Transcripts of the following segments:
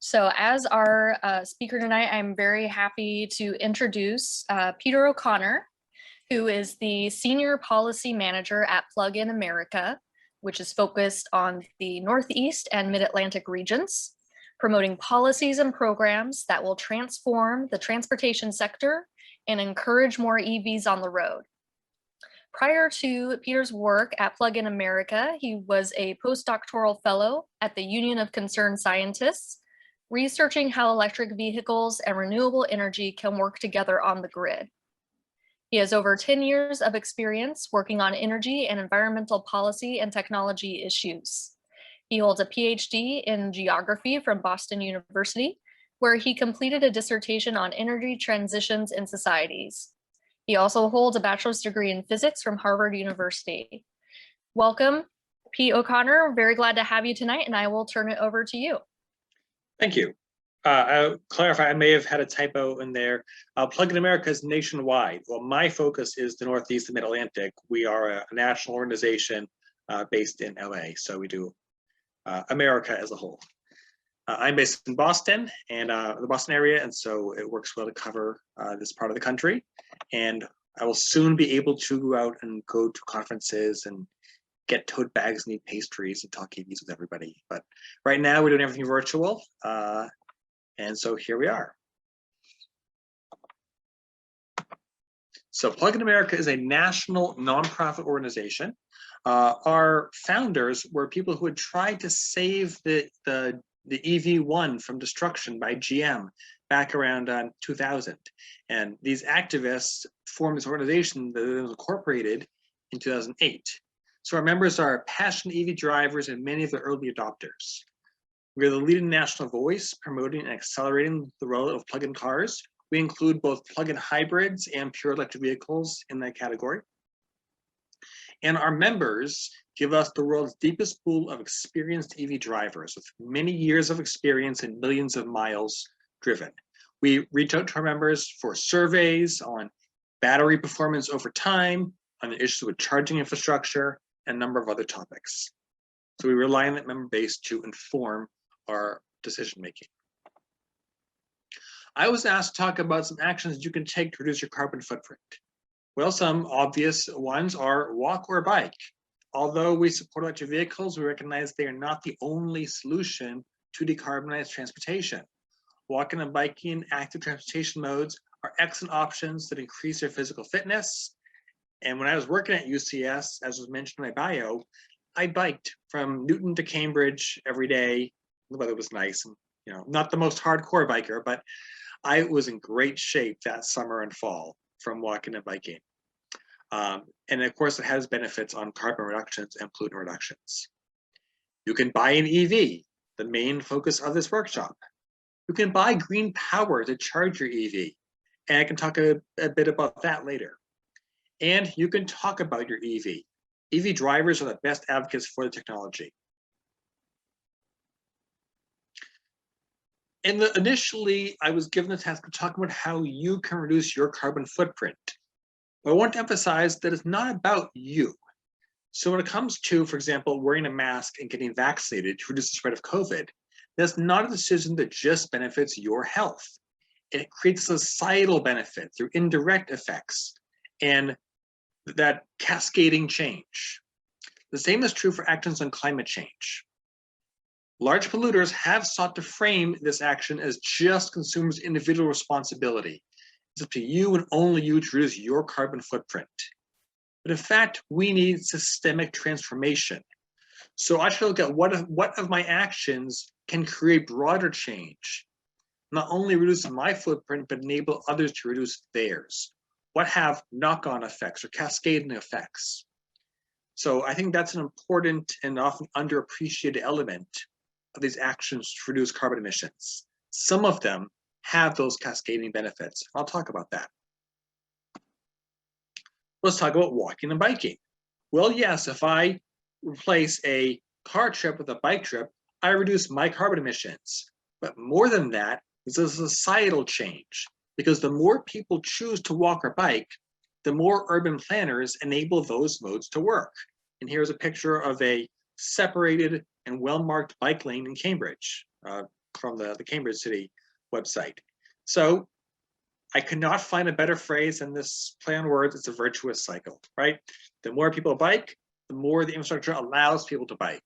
So as our speaker tonight, I'm very happy to introduce Peter O'Connor, who is the Senior Policy Manager at Plug-in America, which is focused on the Northeast and Mid-Atlantic regions, promoting policies and programs that will transform the transportation sector and encourage more EVs on the road. Prior to Peter's work at Plug-in America, he was a postdoctoral fellow at the Union of Concerned Scientists, researching how electric vehicles and renewable energy can work together on the grid. He has over 10 years of experience working on energy and environmental policy and technology issues. He holds a PhD in geography from Boston University, where he completed a dissertation on energy transitions in societies. He also holds a bachelor's degree in physics from Harvard University. Welcome, Pete O'Connor. Very glad to have you tonight, and I will turn it over to you. Thank you. I'll clarify, I may have had a typo in there. Plug-in America is nationwide. Well, my focus is the Northeast and Mid-Atlantic. We are a national organization based in LA, so we do America as a whole. I'm based in Boston and the Boston area, and so it works well to cover this part of the country. And I will soon be able to go out and go to conferences and get tote bags and eat pastries and talk EVs with everybody. But right now we're doing everything virtual. And so here we are. So Plug-in America is a national nonprofit organization. Our founders were people who had tried to save the EV1 from destruction by GM back around 2000. And these activists formed this organization that was incorporated in 2008. So our members are passionate EV drivers and many of the early adopters. We are the leading national voice promoting and accelerating the rollout of plug-in cars. We include both plug-in hybrids and pure electric vehicles in that category. And our members give us the world's deepest pool of experienced EV drivers with many years of experience and millions of miles driven. We reach out to our members for surveys on battery performance over time, on the issues with charging infrastructure, and a number of other topics. So we rely on that member base to inform our decision making. I was asked to talk about some actions you can take to reduce your carbon footprint. Well, some obvious ones are walk or bike. Although we support electric vehicles, we recognize they are not the only solution to decarbonize transportation. Walking and biking active transportation modes are excellent options that increase your physical fitness. And when I was working at UCS, as was mentioned in my bio, I biked from Newton to Cambridge every day. The weather was nice, and not the most hardcore biker, but I was in great shape that summer and fall from walking and biking. And of course, it has benefits on carbon reductions and pollutant reductions. You can buy an EV, the main focus of this workshop. You can buy green power to charge your EV, and I can talk a bit about that later. And you can talk about your EV. EV drivers are the best advocates for the technology. And initially, I was given the task of talking about how you can reduce your carbon footprint. But I want to emphasize that it's not about you. So when it comes to, for example, wearing a mask and getting vaccinated to reduce the spread of COVID, that's not a decision that just benefits your health. It creates a societal benefit through indirect effects and that cascading change. The same is true for actions on climate change. Large polluters have sought to frame this action as just consumers' individual responsibility. It's up to you and only you to reduce your carbon footprint. But in fact, we need systemic transformation. So I should look at what of my actions can create broader change, not only reduce my footprint, but enable others to reduce theirs. What have knock-on effects or cascading effects? So I think that's an important and often underappreciated element of these actions to reduce carbon emissions. Some of them have those cascading benefits. I'll talk about that. Let's talk about walking and biking. Well, yes, if I replace a car trip with a bike trip, I reduce my carbon emissions. But more than that, it's a societal change, because the more people choose to walk or bike, the more urban planners enable those modes to work. And here's a picture of a separated and well-marked bike lane in Cambridge. from the Cambridge City website. So I could not find a better phrase than this play on words. It's a virtuous cycle, right? The more people bike, the more the infrastructure allows people to bike.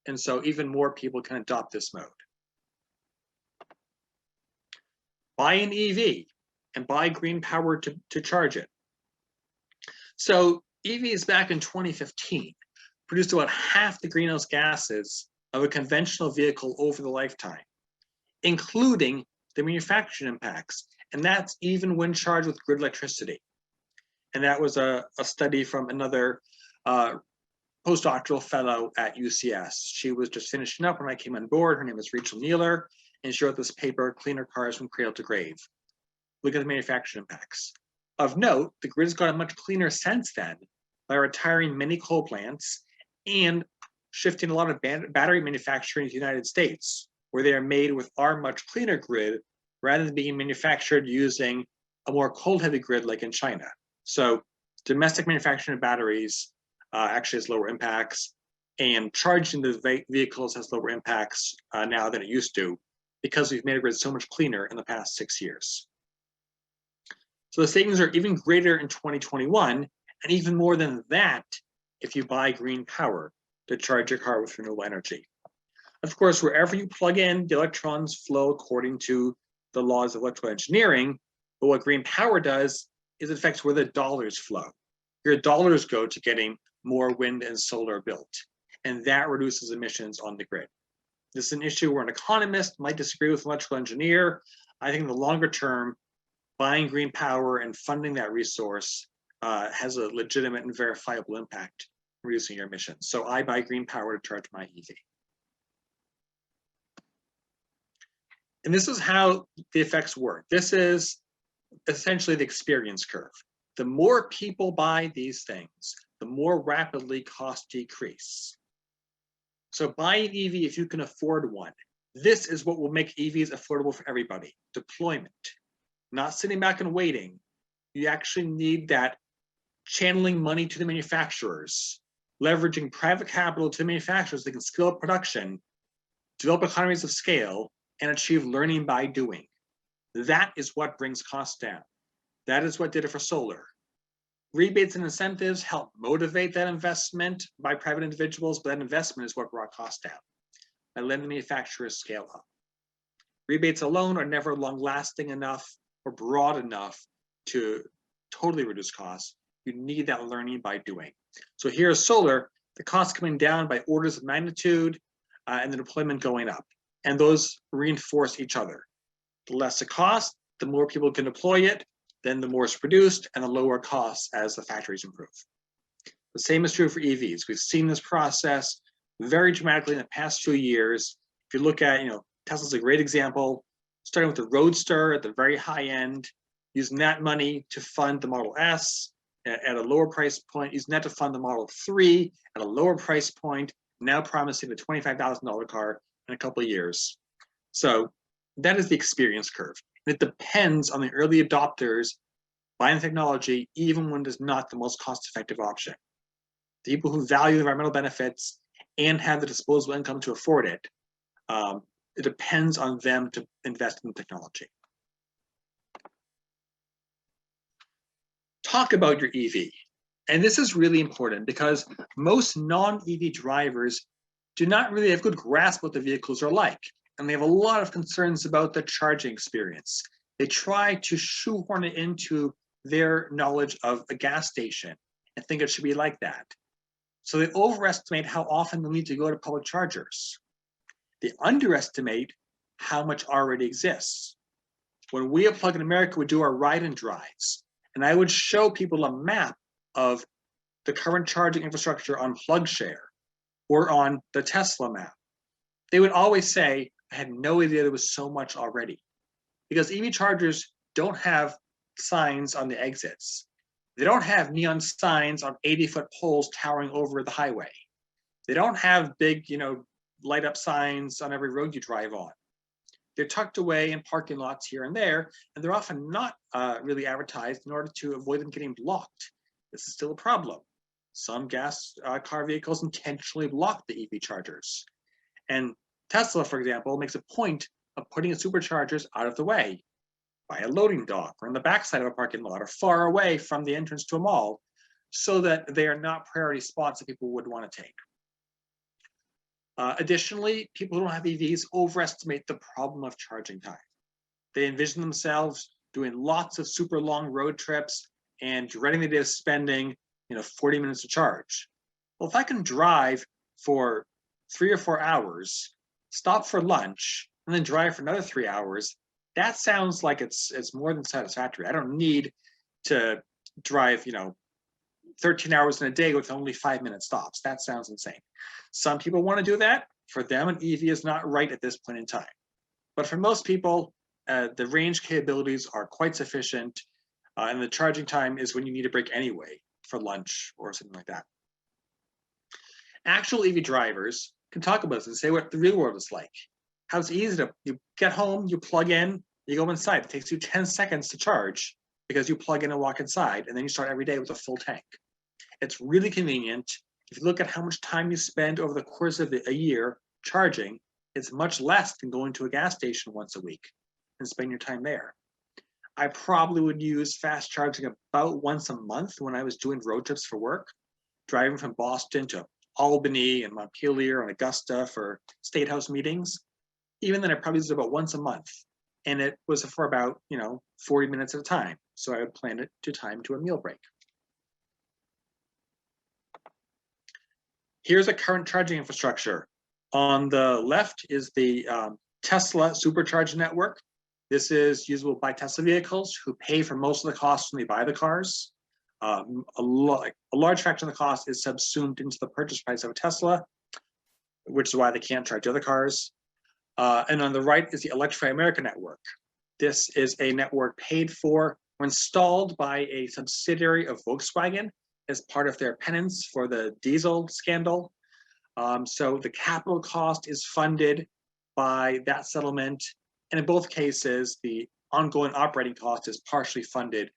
And so even more people can adopt this mode. Buy an EV and buy green power to charge it. So EVs back in 2015 produced about half the greenhouse gases of a conventional vehicle over the lifetime, including the manufacturing impacts. And that's even when charged with grid electricity. And that was a study from another postdoctoral fellow at UCS. She was just finishing up when I came on board. Her name is Rachel Neeler, and she wrote this paper, Cleaner Cars from Cradle to Grave. Look at the manufacturing impacts. Of note, the grid has gotten much cleaner since then by retiring many coal plants and shifting a lot of battery manufacturing to the United States, where they are made with our much cleaner grid rather than being manufactured using a more coal-heavy grid like in China. So domestic manufacturing of batteries actually has lower impacts, and charging the vehicles has lower impacts now than it used to, because we've made a grid so much cleaner in the past 6 years. So the savings are even greater in 2021, and even more than that if you buy green power to charge your car with renewable energy. Of course, wherever you plug in, the electrons flow according to the laws of electrical engineering, but what green power does is it affects where the dollars flow. Your dollars go to getting more wind and solar built, and that reduces emissions on the grid. This is an issue where an economist might disagree with an electrical engineer. I think in the longer term, buying green power and funding that resource has a legitimate and verifiable impact in reducing your emissions. So I buy green power to charge my EV. And this is how the effects work. This is essentially the experience curve. The more people buy these things, the more rapidly costs decrease. So buy an EV if you can afford one. This is what will make EVs affordable for everybody. Deployment, not sitting back and waiting. You actually need that channeling money to the manufacturers, leveraging private capital to the manufacturers that can scale up production, develop economies of scale, and achieve learning by doing. That is what brings costs down. That is what did it for solar. Rebates and incentives help motivate that investment by private individuals, but that investment is what brought costs down by letting the manufacturers scale up. Rebates alone are never long-lasting enough or broad enough to totally reduce costs. You need that learning by doing. So here's solar, the costs coming down by orders of magnitude and the deployment going up. And those reinforce each other. The less it costs, the more people can deploy it, then the more it's produced, and the lower costs as the factories improve. The same is true for EVs. We've seen this process very dramatically in the past few years. If you look at, Tesla's a great example, starting with the Roadster at the very high end, using that money to fund the Model S at a lower price point, using that to fund the Model 3 at a lower price point, now promising a $25,000 car in a couple of years. So that is the experience curve. And it depends on the early adopters buying the technology, even when it is not the most cost-effective option. The people who value the environmental benefits and have the disposable income to afford it, it depends on them to invest in the technology. Talk about your EV. And this is really important because most non-EV drivers do not really have good grasp what the vehicles are like. And they have a lot of concerns about the charging experience. They try to shoehorn it into their knowledge of a gas station and think it should be like that. So they overestimate how often they'll need to go to public chargers. They underestimate how much already exists. When we at Plug in America would do our ride and drives, and I would show people a map of the current charging infrastructure on PlugShare or on the Tesla map, they would always say, I had no idea there was so much already. Because EV chargers don't have signs on the exits. They don't have neon signs on 80-foot poles towering over the highway. They don't have big, light up signs on every road you drive on. They're tucked away in parking lots here and there, and they're often not really advertised in order to avoid them getting blocked. This is still a problem. Some gas car vehicles intentionally block the EV chargers. And Tesla, for example, makes a point of putting superchargers out of the way by a loading dock or on the backside of a parking lot or far away from the entrance to a mall so that they are not priority spots that people would want to take. Additionally, people who don't have EVs overestimate the problem of charging time. They envision themselves doing lots of super long road trips and dreading the day of spending 40 minutes to charge. Well, if I can drive for 3 or 4 hours, stop for lunch, and then drive for another 3 hours, that sounds like it's more than satisfactory. I don't need to drive 13 hours in a day with only 5-minute stops. That sounds insane. Some people want to do that. For them, an EV is not right at this point in time. But for most people, the range capabilities are quite sufficient, and the charging time is when you need a break anyway for lunch or something like that. Actual EV drivers can talk about this and say what the real world is like. How it's easy to, you get home, you plug in, you go inside. It takes you 10 seconds to charge because you plug in and walk inside, and then you start every day with a full tank. It's really convenient. If you look at how much time you spend over the course of a year charging, it's much less than going to a gas station once a week and spend your time there. I probably would use fast charging about once a month when I was doing road trips for work, driving from Boston to Albany and Montpelier and Augusta for State House meetings. Even then, I probably used it about once a month. And it was for about 40 minutes at a time. So I would plan it to time to a meal break. Here's a current charging infrastructure. On the left is the Tesla supercharger network. This is usable by Tesla vehicles who pay for most of the costs when they buy the cars. A large fraction of the cost is subsumed into the purchase price of a Tesla, which is why they can't charge other cars. And on the right is the Electrify America network. This is a network paid for or installed by a subsidiary of Volkswagen as part of their penance for the diesel scandal. So the capital cost is funded by that settlement. And in both cases, the ongoing operating cost is partially funded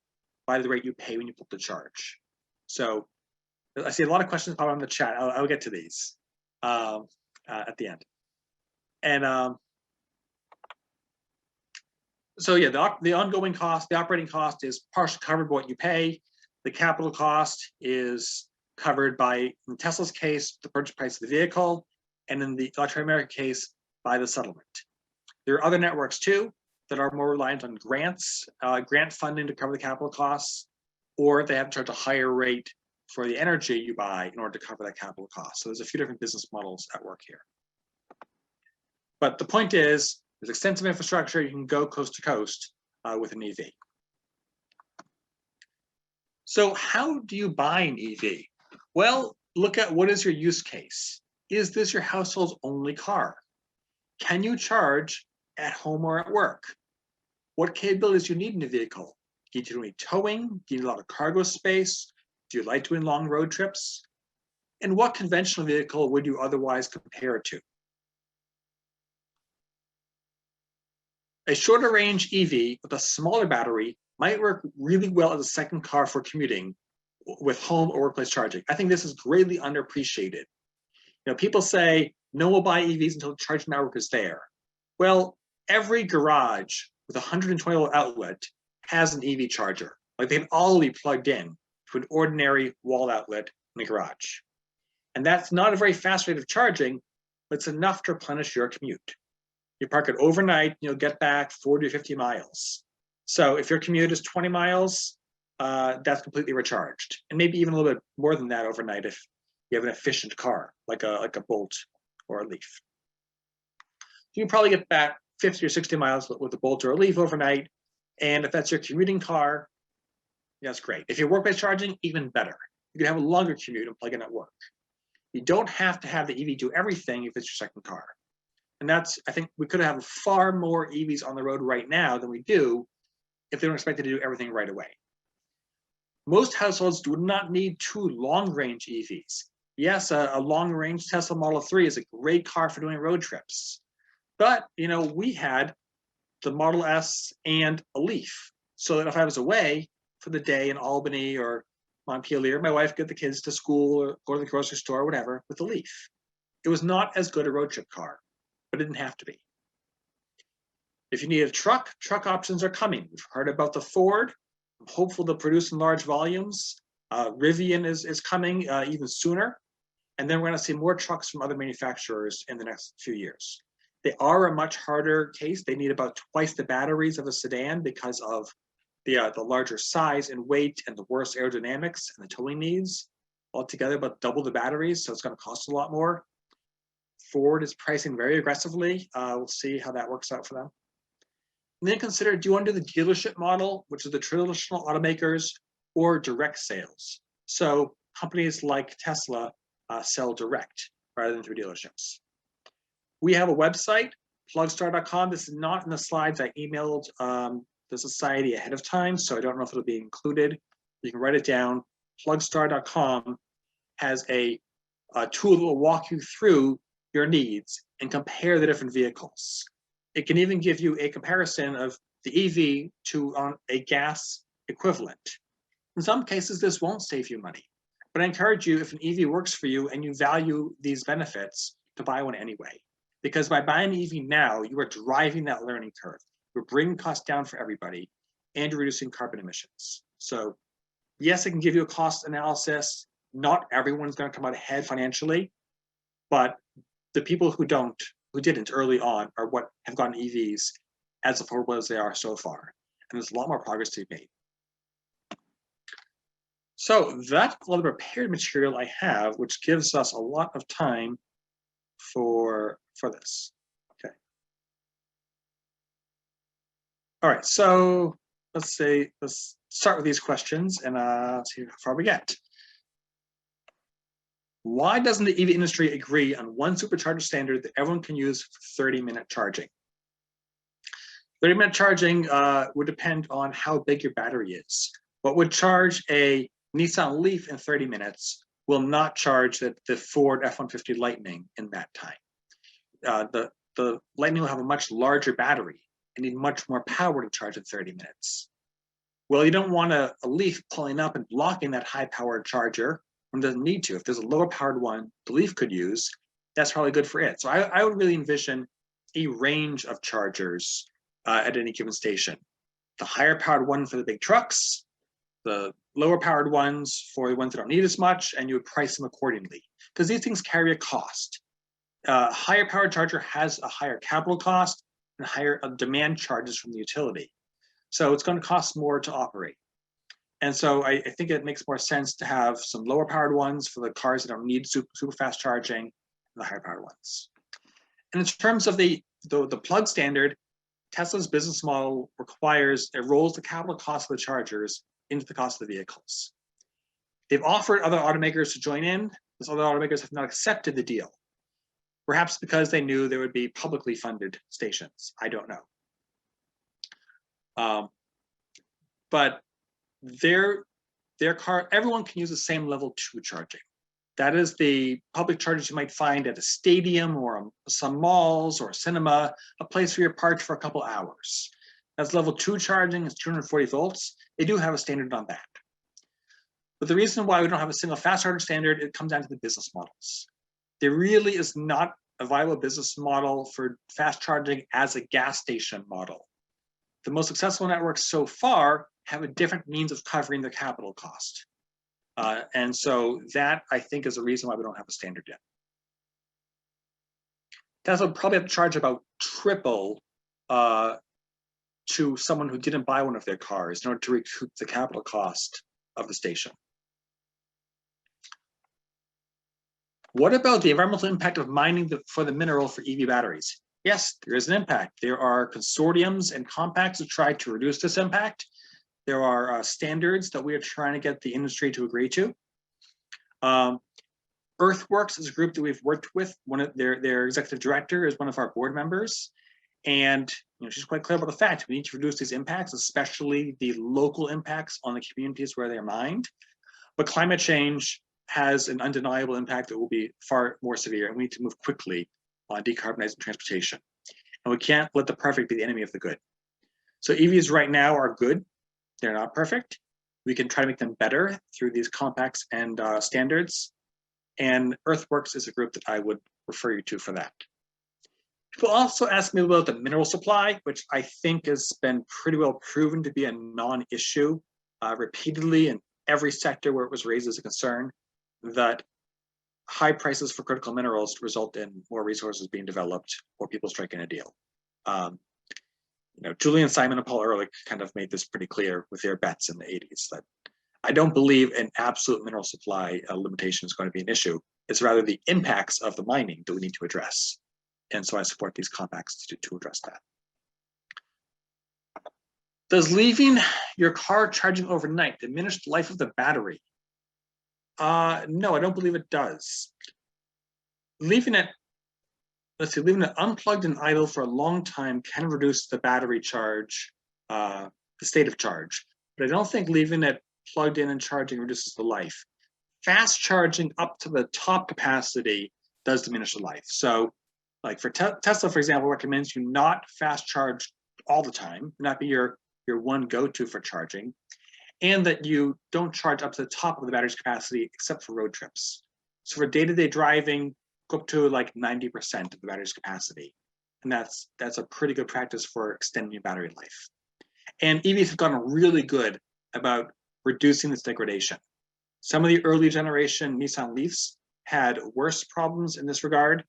by the rate you pay when you put the charge. So I see a lot of questions pop up in the chat. I'll get to these at the end. And so yeah, the ongoing cost, the operating cost is partially covered by what you pay. The capital cost is covered by, in Tesla's case, the purchase price of the vehicle, and in the Electrify America case, by the settlement. There are other networks too that are more reliant on grants, grant funding to cover the capital costs, or they have to charge a higher rate for the energy you buy in order to cover that capital cost. So there's a few different business models at work here. But the point is, there's extensive infrastructure. You can go coast to coast with an EV. So how do you buy an EV? Well, look at what is your use case. Is this your household's only car? Can you charge at home or at work? What capabilities do you need in a vehicle? Do you need towing? Do you need a lot of cargo space? Do you like doing long road trips? And what conventional vehicle would you otherwise compare it to? A shorter range EV with a smaller battery might work really well as a second car for commuting with home or workplace charging. I think this is greatly underappreciated. People say, no one will buy EVs until the charging network is there. Well, every garage with a 120-volt outlet has an EV charger. Like they can all be plugged in to an ordinary wall outlet in the garage. And that's not a very fast rate of charging, but it's enough to replenish your commute. You park it overnight, you'll get back 40 or 50 miles. So if your commute is 20 miles, that's completely recharged. And maybe even a little bit more than that overnight if you have an efficient car, like a Bolt or a Leaf. You can probably get back 50 or 60 miles with a Bolt or a Leaf overnight. And if that's your commuting car, that's great. If you're workplace charging, even better. You can have a longer commute and plug in at work. You don't have to have the EV do everything if it's your second car. And that's, I think we could have far more EVs on the road right now than we do if they don't expect to do everything right away. Most households do not need 2 long-range EVs. Yes, a long-range Tesla Model 3 is a great car for doing road trips. But, we had the Model S and a Leaf. So that if I was away for the day in Albany or Montpelier, my wife could get the kids to school or go to the grocery store or whatever with the Leaf. It was not as good a road trip car, but it didn't have to be. If you need a truck options are coming. We've heard about the Ford. I'm hopeful they'll produce in large volumes. Rivian is coming even sooner. And then we're going to see more trucks from other manufacturers in the next few years. They are a much harder case. They need about twice the batteries of a sedan because of the larger size and weight and the worse aerodynamics and the towing needs. Altogether, about double the batteries, so it's going to cost a lot more. Ford is pricing very aggressively. We'll see how that works out for them. And then consider, do you want to do the dealership model, which is the traditional automakers, or direct sales? So companies like Tesla sell direct rather than through dealerships. We have a website, plugstar.com. This is not in the slides. I emailed the society ahead of time, so I don't know if it'll be included. You can write it down. Plugstar.com has a tool that will walk you through your needs and compare the different vehicles. It can even give you a comparison of the EV to a gas equivalent. In some cases, this won't save you money, but I encourage you, if an EV works for you and you value these benefits, to buy one anyway. Because by buying an EV now, you are driving that learning curve. You're bringing costs down for everybody, and you're reducing carbon emissions. So yes, it can give you a cost analysis. Not everyone's going to come out ahead financially, but the people who didn't early on are what have gotten EVs as affordable as they are so far. And there's a lot more progress to be made. So that's all the prepared material I have, which gives us a lot of time for this. Okay. All right, so let's start with these questions and see how far we get. Why doesn't the EV industry agree on one supercharger standard that everyone can use for 30-minute charging? 30-minute charging would depend on how big your battery is. What would charge a Nissan Leaf in 30 minutes will not charge the Ford F-150 Lightning in that time. The Lightning will have a much larger battery and need much more power to charge in 30 minutes. Well, you don't want a Leaf pulling up and blocking that high-powered charger when it doesn't need to. If there's a lower-powered one the Leaf could use, that's probably good for it. So I would really envision a range of chargers at any given station. The higher-powered one for the big trucks, the lower-powered ones for the ones that don't need as much, and you would price them accordingly. Because these things carry a cost. Higher powered charger has a higher capital cost and higher demand charges from the utility. So it's going to cost more to operate. And so I think it makes more sense to have some lower powered ones for the cars that don't need super fast charging, and the higher powered ones. And in terms of the plug standard, Tesla's business model requires, it rolls the capital cost of the chargers into the cost of the vehicles. They've offered other automakers to join in. Those other automakers have not accepted the deal. Perhaps because they knew there would be publicly funded stations. I don't know. But their car, everyone can use the same level 2 charging. That is the public chargers you might find at a stadium or some malls or a cinema, a place where you're parked for a couple hours. That's level 2 charging, is 240 volts. They do have a standard on that. But the reason why we don't have a single fast charger standard, it comes down to the business models. There really is not a viable business model for fast charging as a gas station model. The most successful networks so far have a different means of covering their capital cost. And so that, I think, is the reason why we don't have a standard yet. Tesla would probably have to charge about triple to someone who didn't buy one of their cars in order to recoup the capital cost of the station. What about the environmental impact of mining for the mineral for EV batteries? Yes, there is an impact. There are consortiums and compacts that try to reduce this impact. There are standards that we are trying to get the industry to agree to. Earthworks is a group that we've worked with. One of their executive director is one of our board members. And she's quite clear about the fact we need to reduce these impacts, especially the local impacts on the communities where they're mined. But climate change has an undeniable impact that will be far more severe, and we need to move quickly on decarbonizing transportation. And we can't let the perfect be the enemy of the good. So EVs right now are good. They're not perfect. We can try to make them better through these compacts and standards. And Earthworks is a group that I would refer you to for that. People also ask me about the mineral supply, which I think has been pretty well proven to be a non-issue repeatedly in every sector where it was raised as a concern, that high prices for critical minerals result in more resources being developed or people striking a deal. Julian Simon and Paul Ehrlich kind of made this pretty clear with their bets in the 80s that I don't believe an absolute mineral supply limitation is going to be an issue. It's rather the impacts of the mining that we need to address. And so I support these compacts to address that. Does leaving your car charging overnight diminish the life of the battery? No, I don't believe it does. Leaving it unplugged and idle for a long time can reduce the battery charge, the state of charge. But I don't think leaving it plugged in and charging reduces the life. Fast charging up to the top capacity does diminish the life. So like for Tesla, for example, recommends you not fast charge all the time, not be your one go-to for charging, and that you don't charge up to the top of the battery's capacity except for road trips. So for day-to-day driving, go up to like 90% of the battery's capacity. And that's a pretty good practice for extending your battery life. And EVs have gotten really good about reducing this degradation. Some of the early generation Nissan Leafs had worse problems in this regard,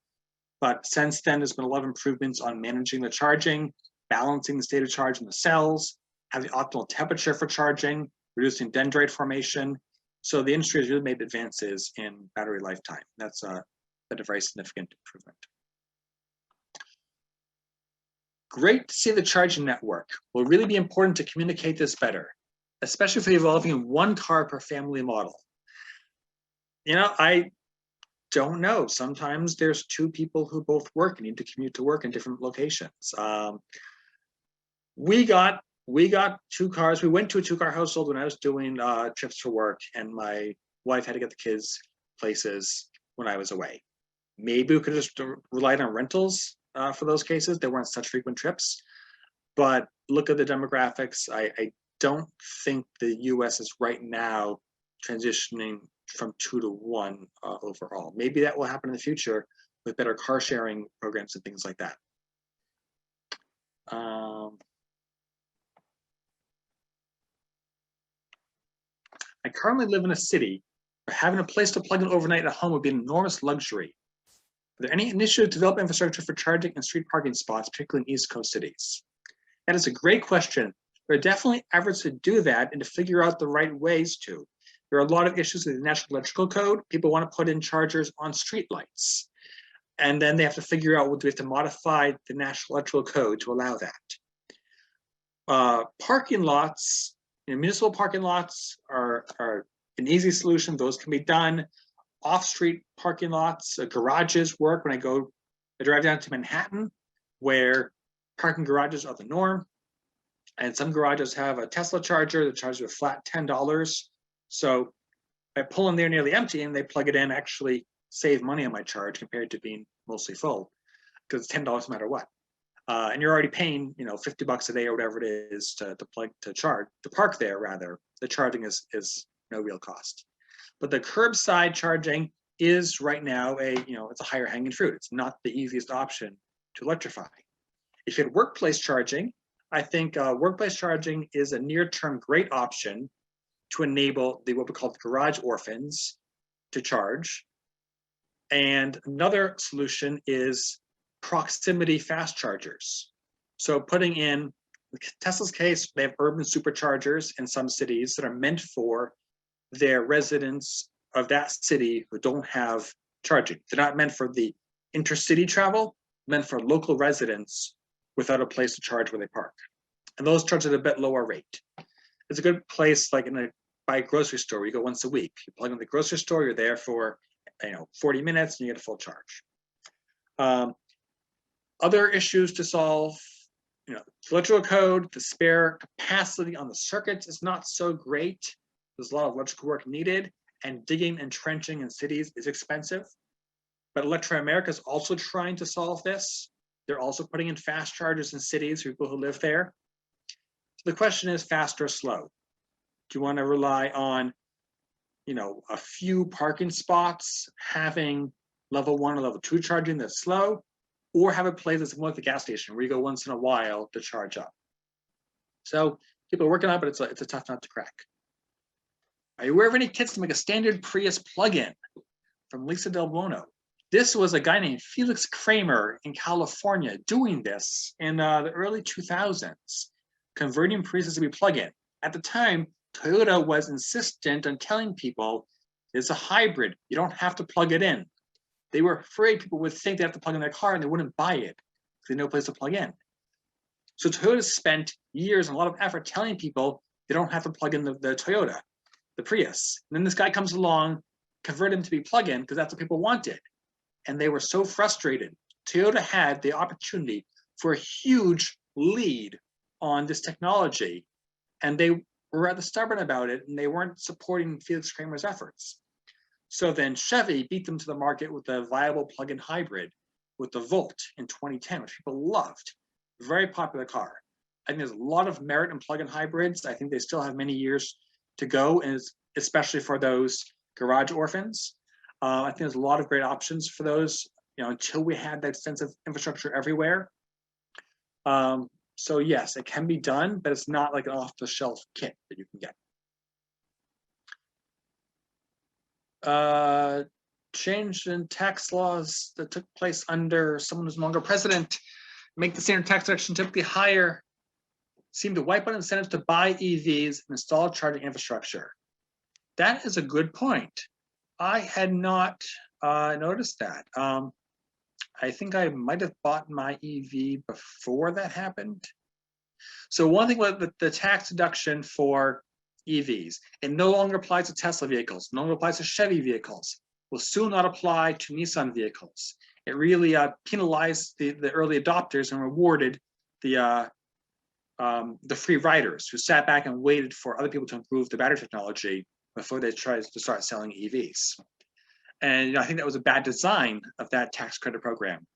but since then there's been a lot of improvements on managing the charging, balancing the state of charge in the cells, having the optimal temperature for charging, reducing dendrite formation. So the industry has really made advances in battery lifetime. That's been a very significant improvement. Great to see the charging network. Will really be important to communicate this better, especially for evolving one car per family model. I don't know. Sometimes there's two people who both work and need to commute to work in different locations. We got two cars. We went to a two-car household when I was doing trips for work, and my wife had to get the kids places when I was away. Maybe we could just relied on rentals for those cases. There weren't such frequent trips. But look at the demographics. I don't think the US is right now transitioning from 2 to 1 overall. Maybe that will happen in the future with better car sharing programs and things like that. I currently live in a city where having a place to plug in overnight at home would be an enormous luxury. Are there any initiatives to develop infrastructure for charging and street parking spots, particularly in East Coast cities? That is a great question. There are definitely efforts to do that and to figure out the right ways to. There are a lot of issues with the National Electrical Code. People want to put in chargers on streetlights. And then they have to figure out, do we have to modify the National Electrical Code to allow that? Parking lots, municipal parking lots are an easy solution. Those can be done. Off-street parking lots, garages work. When I drive down to Manhattan, where parking garages are the norm. And some garages have a Tesla charger that charges you a flat $10. So I pull in there nearly empty and they plug it in, actually save money on my charge compared to being mostly full, because it's $10 no matter what. And you're already paying, $50 a day or whatever it is to park there rather. The charging is no real cost. But the curbside charging is right now it's a higher hanging fruit. It's not the easiest option to electrify. If you had workplace charging, I think workplace charging is a near-term great option to enable what we call the garage orphans to charge. And another solution is proximity fast chargers. So putting in Tesla's case, they have urban superchargers in some cities that are meant for their residents of that city who don't have charging. They're not meant for the intercity travel, meant for local residents without a place to charge where they park. And those charge at a bit lower rate. It's a good place, like by a grocery store, where you go once a week. You plug in the grocery store, you're there for 40 minutes and you get a full charge. Other issues to solve, the electrical code, the spare capacity on the circuits is not so great. There's a lot of electrical work needed, and digging and trenching in cities is expensive. But Electra America is also trying to solve this. They're also putting in fast chargers in cities for people who live there. So the question is fast or slow? Do you want to rely on, a few parking spots having level 1 or level 2 charging that's slow? or have a place that's more like the gas station where you go once in a while to charge up. So people are working on it, but it's a tough nut to crack. Are you aware of any kits to make a standard Prius plug-in? From Lisa Del Buono. This was a guy named Felix Kramer in California doing this in the early 2000s, converting Priuses to be plug-in. At the time, Toyota was insistent on telling people it's a hybrid. You don't have to plug it in. They were afraid people would think they have to plug in their car and they wouldn't buy it because they had no place to plug in. So Toyota spent years and a lot of effort telling people they don't have to plug in the Toyota, the Prius. And then this guy comes along, convert them to be plug-in because that's what people wanted. And they were so frustrated. Toyota had the opportunity for a huge lead on this technology, and they were rather stubborn about it, and they weren't supporting Felix Kramer's efforts. So then Chevy beat them to the market with a viable plug-in hybrid with the Volt in 2010, which people loved. Very popular car. I think there's a lot of merit in plug-in hybrids. I think they still have many years to go, and especially for those garage orphans. I think there's a lot of great options for those, until we had that extensive infrastructure everywhere. So yes, it can be done, but it's not like an off-the-shelf kit that you can get. Change in tax laws that took place under someone who's no longer president make the standard tax deduction typically higher, seem to wipe out incentives to buy EVs and install charging infrastructure. That is a good point. I had not noticed that. I think I might have bought my EV before that happened. So one thing with the tax deduction for EVs, it no longer applies to Tesla vehicles, no longer applies to Chevy vehicles, will soon not apply to Nissan vehicles. It really penalized the early adopters and rewarded the free riders who sat back and waited for other people to improve the battery technology before they tried to start selling EVs. And I think that was a bad design of that tax credit program.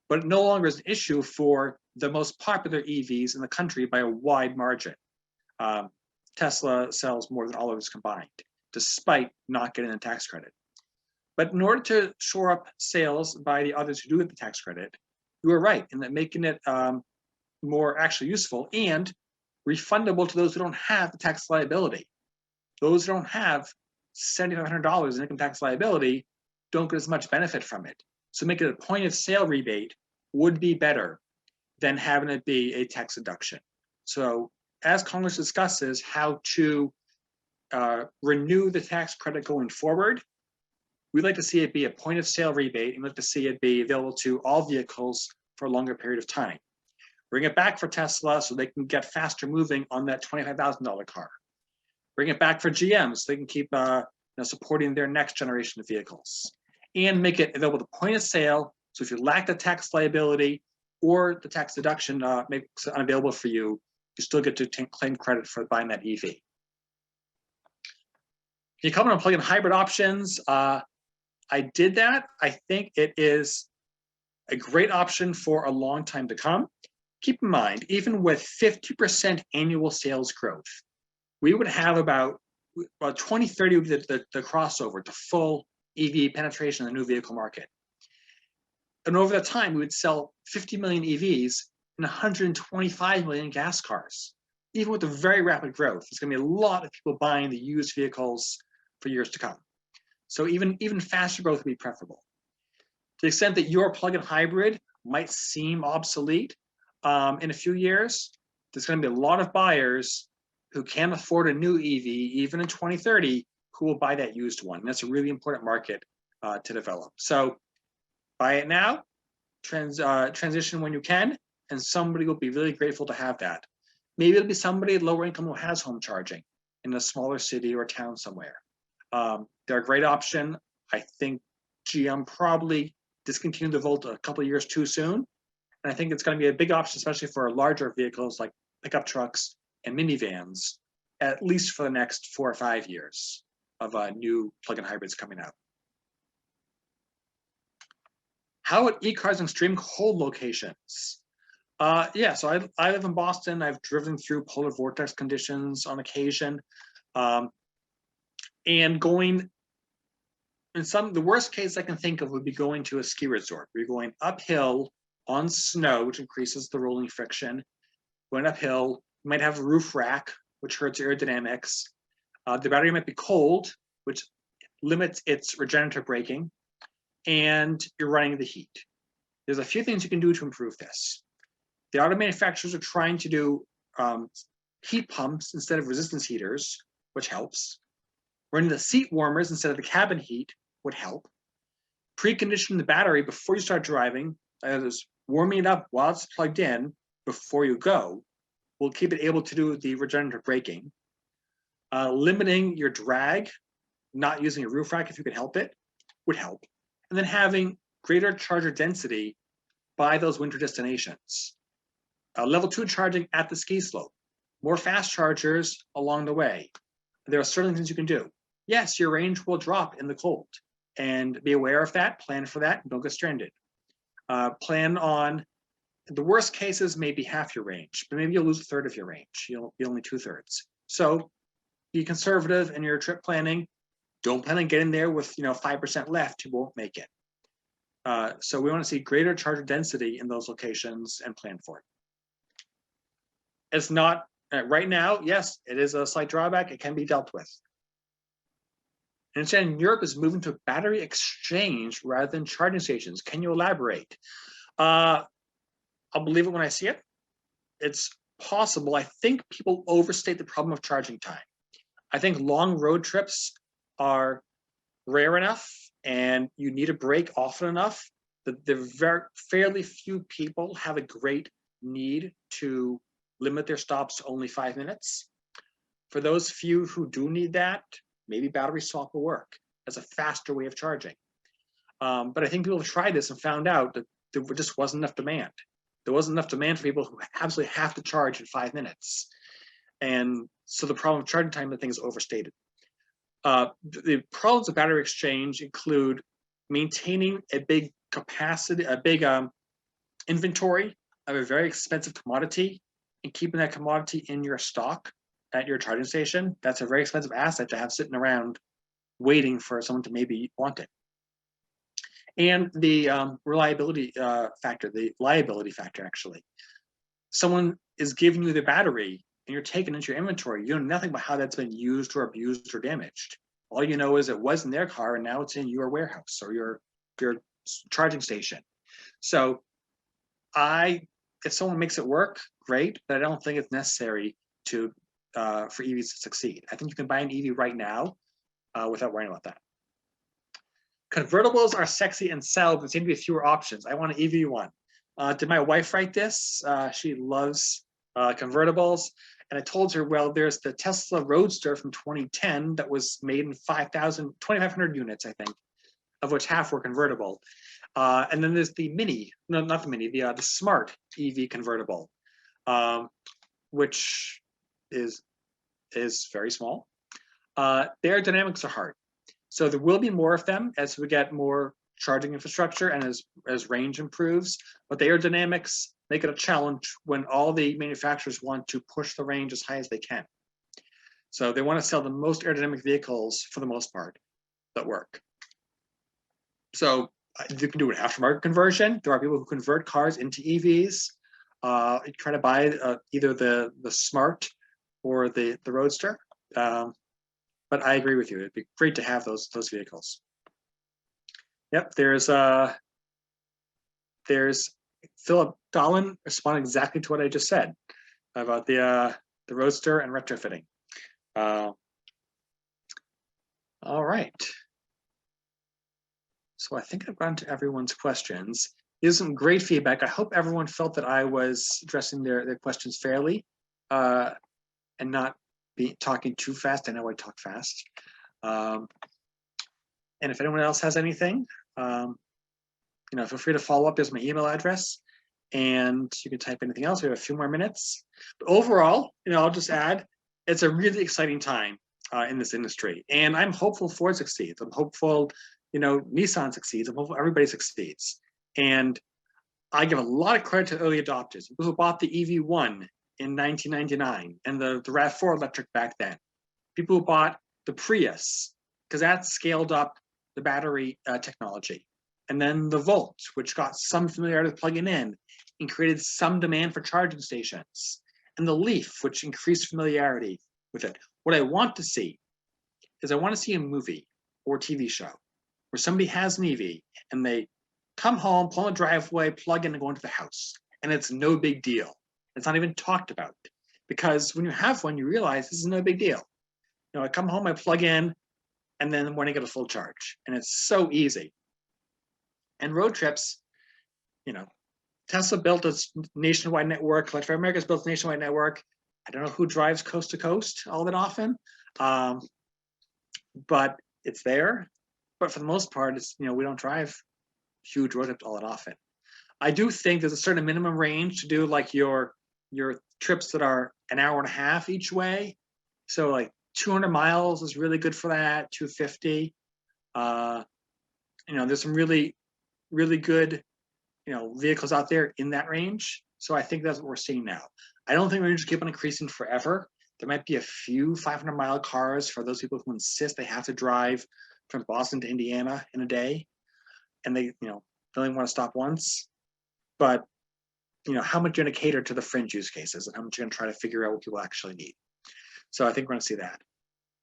But it no longer is an issue for the most popular EVs in the country by a wide margin. Tesla sells more than all of us combined, despite not getting the tax credit. But in order to shore up sales by the others who do get the tax credit, you are right in that making it more actually useful and refundable to those who don't have the tax liability. Those who don't have $7,500 in income tax liability don't get as much benefit from it. So make it a point of sale rebate would be better than having it be a tax deduction. So as Congress discusses how to renew the tax credit going forward, we'd like to see it be a point of sale rebate and we'd like to see it be available to all vehicles for a longer period of time. Bring it back for Tesla so they can get faster moving on that $25,000 car. Bring it back for GM so they can keep supporting their next generation of vehicles. And make it available to point of sale. So if you lack the tax liability or the tax deduction makes it unavailable for you, you still get to claim credit for buying that EV. Can you comment on plug-in hybrid options? I did that. I think it is a great option for a long time to come. Keep in mind, even with 50% annual sales growth, we would have about 2030 would be the crossover to full EV penetration in the new vehicle market. And over that time, we would sell 50 million EVs and 125 million gas cars. Even with the very rapid growth, there's going to be a lot of people buying the used vehicles for years to come. So even faster growth would be preferable. To the extent that your plug-in hybrid might seem obsolete in a few years, there's going to be a lot of buyers who can't afford a new EV, even in 2030, who will buy that used one. And that's a really important market to develop. So buy it now, transition when you can, and somebody will be really grateful to have that. Maybe it'll be somebody at lower income who has home charging in a smaller city or town somewhere. They're a great option. I think GM probably discontinued the Volt a couple of years too soon. And I think it's going to be a big option, especially for larger vehicles like pickup trucks and minivans, at least for the next 4 or 5 years of new plug-in hybrids coming out. How would e-cars stream cold locations? Yeah, so I live in Boston. I've driven through polar vortex conditions on occasion. And going, the worst case I can think of would be going to a ski resort. Where you're going uphill on snow, which increases the rolling friction. Going uphill, you might have a roof rack, which hurts aerodynamics. The battery might be cold, which limits its regenerative braking, and you're running the heat. There's a few things you can do to improve this. The auto manufacturers are trying to do heat pumps instead of resistance heaters, which helps. Running the seat warmers instead of the cabin heat would help. Precondition the battery before you start driving, that is, warming it up while it's plugged in before you go, will keep it able to do the regenerative braking. Limiting your drag, not using a roof rack if you can help it, would help. And then having greater charger density by those winter destinations. Level 2 charging at the ski slope. More fast chargers along the way. There are certain things you can do. Yes, your range will drop in the cold, and be aware of that, plan for that, don't get stranded. Plan on, the worst cases, maybe half your range, but maybe you'll lose a third of your range. You'll be only 2/3. So be conservative in your trip planning. Don't plan on getting there with 5% left, you won't make it. So we want to see greater charger density in those locations and plan for it. It's not, right now, yes, it is a slight drawback, it can be dealt with. And instead, Europe is moving to battery exchange rather than charging stations. Can you elaborate? I'll believe it when I see it. It's possible. I think people overstate the problem of charging time. I think long road trips are rare enough and you need a break often enough that fairly few people have a great need to limit their stops to only 5 minutes. For those few who do need that, maybe battery swap will work as a faster way of charging. But I think people have tried this and found out that there just wasn't enough demand. There wasn't enough demand for people who absolutely have to charge in 5 minutes. And so the problem of charging time, I think, is overstated. The problems of battery exchange include maintaining a big capacity, a big inventory of a very expensive commodity and keeping that commodity in your stock at your charging station. That's a very expensive asset to have sitting around waiting for someone to maybe want it. And the reliability factor, the liability factor, actually. Someone is giving you the battery and you're taking it into your inventory. You know nothing about how that's been used or abused or damaged. All you know is it was in their car and now it's in your warehouse or your charging station. So if someone makes it work, great, but I don't think it's necessary to for EVs to succeed. I think you can buy an EV right now without worrying about that. Convertibles are sexy and sell, but there seem to be fewer options. I want an EV1. Did my wife write this? She loves convertibles. And I told her, well, there's the Tesla Roadster from 2010 that was made in 2,500 units, I think, of which half were convertible. And then there's the Mini, no, not the Mini, the Smart EV convertible, which is very small. Their dynamics are hard. So there will be more of them as we get more charging infrastructure and as range improves, but the aerodynamics make it a challenge when all the manufacturers want to push the range as high as they can. So they want to sell the most aerodynamic vehicles for the most part that work. So you can do an aftermarket conversion. There are people who convert cars into EVs. You try to buy either the Smart or the Roadster. But I agree with you. It'd be great to have those vehicles. Yep, there's Philip Dolan responding exactly to what I just said about the Roadster and retrofitting. All right. So I think I've gotten to everyone's questions. Here's some great feedback. I hope everyone felt that I was addressing their questions fairly and not talking too fast. I know I talk fast. And if anyone else has anything, feel free to follow up. There's my email address, and you can type anything else. We have a few more minutes. But overall, I'll just add, it's a really exciting time in this industry, and I'm hopeful Ford succeeds. I'm hopeful, Nissan succeeds. I'm hopeful everybody succeeds. And I give a lot of credit to early adopters, people who bought the EV1 in 1999 and the RAV4 electric back then. People who bought the Prius, because that scaled up the battery technology. And then the Volt, which got some familiarity with plugging in, and created some demand for charging stations. And the Leaf, which increased familiarity with it. What I want to see is I want to see a movie or TV show where somebody has an EV and they come home, pull in the driveway, plug in, and go into the house. And it's no big deal. It's not even talked about. Because when you have one, you realize this is no big deal. You know, I come home, I plug in, and then in the morning I get a full charge. And it's so easy. And road trips, you know, Tesla built its nationwide network. Electrify America's built a nationwide network. I don't know who drives coast to coast all that often, but it's there. But for the most part, it's, you know, we don't drive huge road trips all that often. I do think there's a certain minimum range to do like your trips that are an hour and a half each way. So like 200 miles is really good for that. 250. You know, there's some really, really good, you know, vehicles out there in that range. So I think that's what we're seeing now. I don't think the range will keep on increasing forever. There might be a few 500-mile cars for those people who insist they have to drive from Boston to Indiana in a day, and they, you know, they only want to stop once. But you know, how much you're going to cater to the fringe use cases, and how much you're going to try to figure out what people actually need. So I think we're going to see that.